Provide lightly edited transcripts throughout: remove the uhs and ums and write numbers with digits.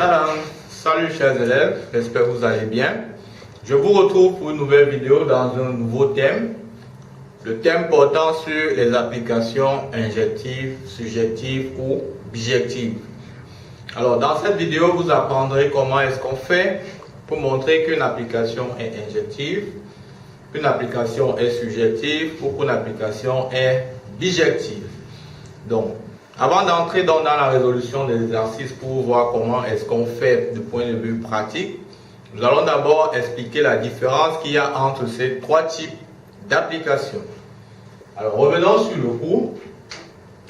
Tadam! Salut chers élèves, j'espère que vous allez bien. Je vous retrouve pour une nouvelle vidéo dans un nouveau thème. Le thème portant sur les applications injectives, surjectives ou bijectives. Alors dans cette vidéo, vous apprendrez comment est-ce qu'on fait pour montrer qu'une application est injective, qu'une application est surjective ou qu'une application est bijective. Donc, avant d'entrer dans la résolution des exercices pour voir comment est-ce qu'on fait du point de vue pratique, nous allons d'abord expliquer la différence qu'il y a entre ces trois types d'applications. Alors revenons sur le cours.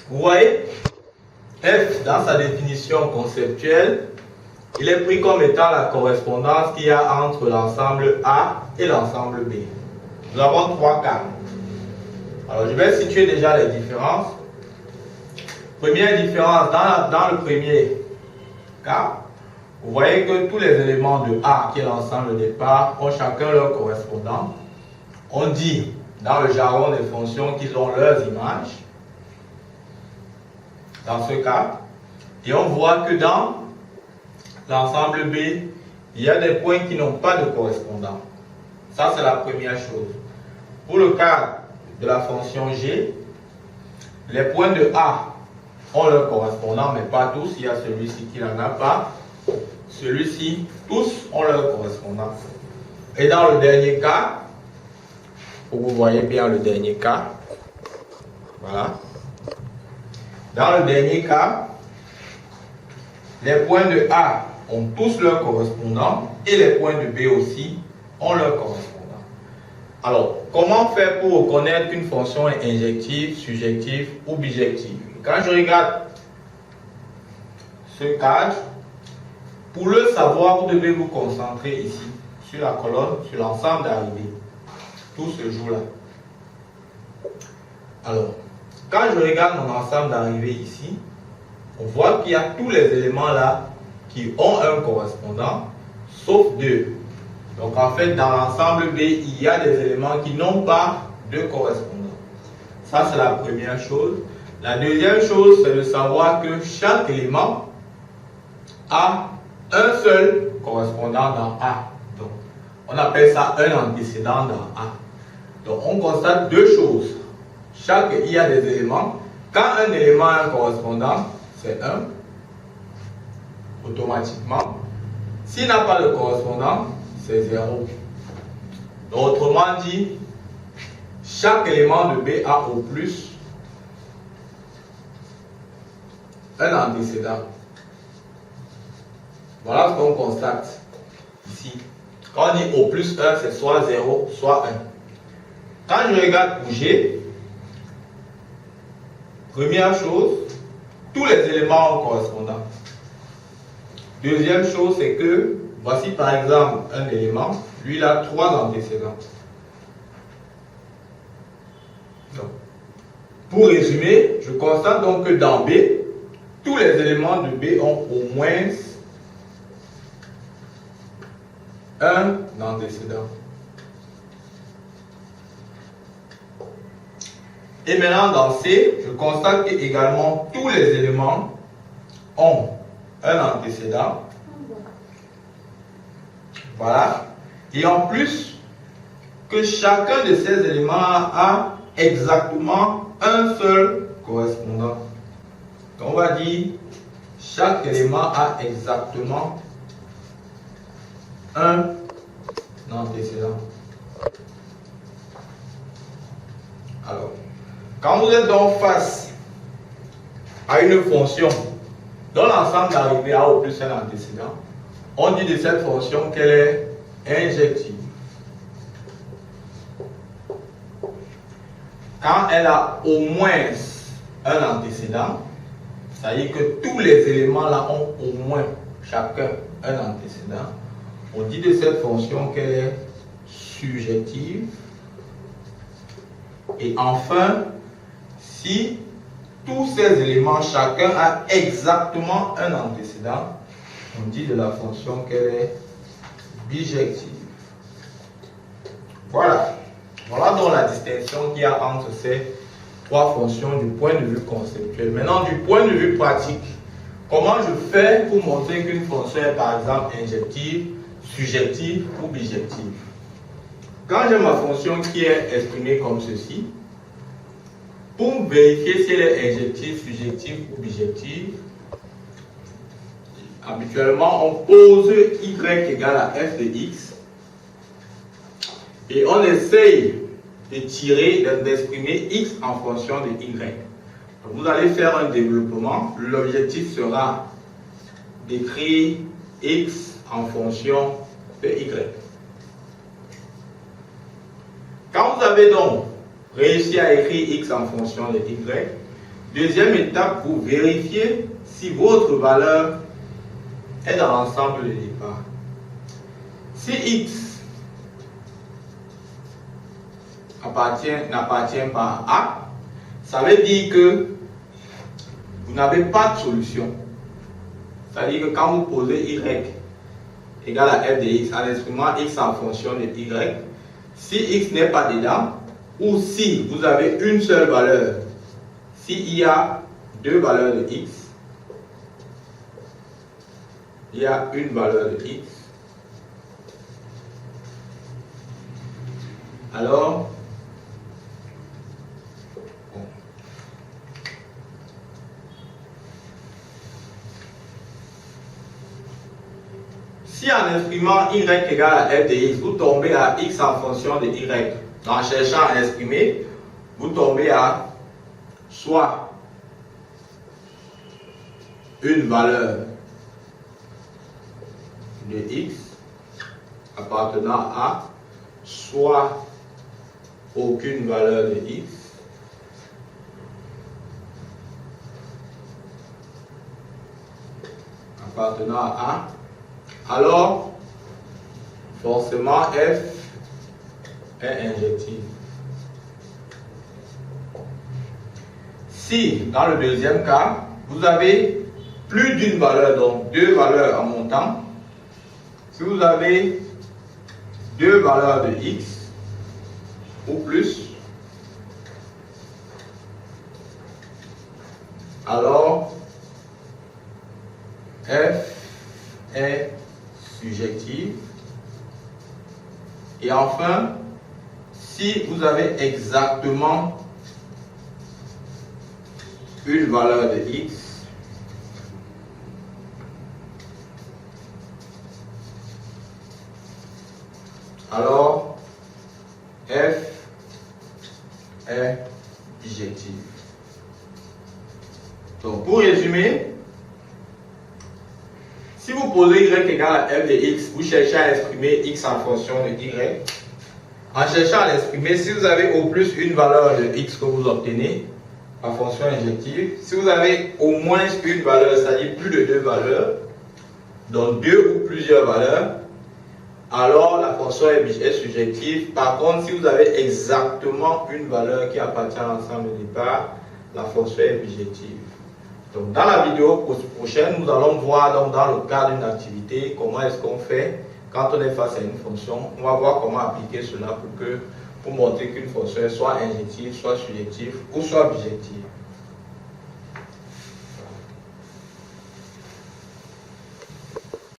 Vous voyez, F dans sa définition conceptuelle, il est pris comme étant la correspondance qu'il y a entre l'ensemble A et l'ensemble B. Nous avons trois cas. Alors je vais situer déjà les différences. Première différence, dans le premier cas, vous voyez que tous les éléments de A, qui est l'ensemble de départ, ont chacun leur correspondant. On dit, dans le jargon des fonctions, qu'ils ont leurs images, dans ce cas. Et on voit que dans l'ensemble B, il y a des points qui n'ont pas de correspondant. Ça, c'est la première chose. Pour le cas de la fonction G, les points de A ont leur correspondant, mais pas tous. Il y a celui-ci qui n'en a pas. Celui-ci, tous ont leur correspondant. Et dans le dernier cas, vous voyez bien le dernier cas, voilà. Dans le dernier cas, les points de A ont tous leur correspondant et les points de B aussi ont leur correspondant. Alors, comment faire pour reconnaître qu'une fonction est injective, surjective ou bijective? Quand je regarde ce cadre, pour le savoir, vous devez vous concentrer ici, sur la colonne, sur l'ensemble d'arrivée. Tout se joue là. Alors, quand je regarde mon ensemble d'arrivée ici, on voit qu'il y a tous les éléments là qui ont un correspondant, sauf deux. Donc en fait, dans l'ensemble B, il y a des éléments qui n'ont pas de correspondant. Ça, c'est la première chose. La deuxième chose, c'est de savoir que chaque élément a un seul correspondant dans A. Donc, on appelle ça un antécédent dans A. Donc, on constate deux choses. Il y a des éléments. Quand un élément a un correspondant, c'est 1, automatiquement. S'il n'a pas de correspondant, c'est 0. Donc, autrement dit, chaque élément de B a au plus un antécédent. Voilà ce qu'on constate ici. Quand on dit au plus 1, c'est soit 0, soit 1. Quand je regarde pour G, première chose, tous les éléments ont correspondant. Deuxième chose, c'est que, voici par exemple un élément, lui il a 3 antécédents. Donc, pour résumer, je constate donc que dans B, tous les éléments de B ont au moins un antécédent. Et maintenant dans C, je constate que également tous les éléments ont un antécédent. Voilà. Et en plus, que chacun de ces éléments a exactement un seul correspondant. On va dire chaque élément a exactement un antécédent. Alors, quand vous êtes donc face à une fonction dont l'ensemble d'arrivée a au plus un antécédent, on dit de cette fonction qu'elle est injective. Quand elle a au moins un antécédent, c'est-à-dire que tous les éléments là ont au moins chacun un antécédent, on dit de cette fonction qu'elle est surjective. Et enfin, si tous ces éléments, chacun a exactement un antécédent, on dit de la fonction qu'elle est bijective. Voilà. Voilà donc la distinction qu'il y a entre ces trois fonctions du point de vue conceptuel. Maintenant, du point de vue pratique, comment je fais pour montrer qu'une fonction est par exemple injective, surjective ou bijective? Quand j'ai ma fonction qui est exprimée comme ceci, pour vérifier si elle est injective, surjective ou bijective, habituellement on pose y égale à f de x et on essaye de tirer, d'exprimer x en fonction de y. Donc vous allez faire un développement. L'objectif sera d'écrire x en fonction de y. Quand vous avez donc réussi à écrire x en fonction de y, deuxième étape, vous vérifiez si votre valeur est dans l'ensemble de départ. Si x n'appartient pas à A, ça veut dire que vous n'avez pas de solution. C'est-à-dire que quand vous posez y égale à f de x en exprimant x en fonction de y, si x n'est pas dedans, ou si vous avez une seule valeur, s'il y a deux valeurs de x, il y a une valeur de x, alors si en exprimant y égale à f de x, vous tombez à x en fonction de y, en cherchant à exprimer, vous tombez à soit une valeur de x appartenant à, soit aucune valeur de x, appartenant à A, alors forcément f est injective. Si dans le deuxième cas, vous avez plus d'une valeur, donc deux valeurs en montant, si vous avez deux valeurs de x ou plus, alors f est surjective. Et enfin, si vous avez exactement une valeur de x, alors f est bijective. Donc pour résumer, si vous posez y égale à f de x, vous cherchez à exprimer x en fonction de y. En cherchant à l'exprimer, si vous avez au plus une valeur de x que vous obtenez, en fonction injective, si vous avez au moins une valeur, c'est-à-dire plus de deux valeurs, donc deux ou plusieurs valeurs, alors la fonction est surjective. Par contre, si vous avez exactement une valeur qui appartient à l'ensemble de départ, la fonction est bijective. Donc dans la vidéo prochaine, nous allons voir donc, dans le cadre d'une activité comment est-ce qu'on fait quand on est face à une fonction. On va voir comment appliquer cela pour montrer qu'une fonction soit injective, soit surjective ou soit bijective.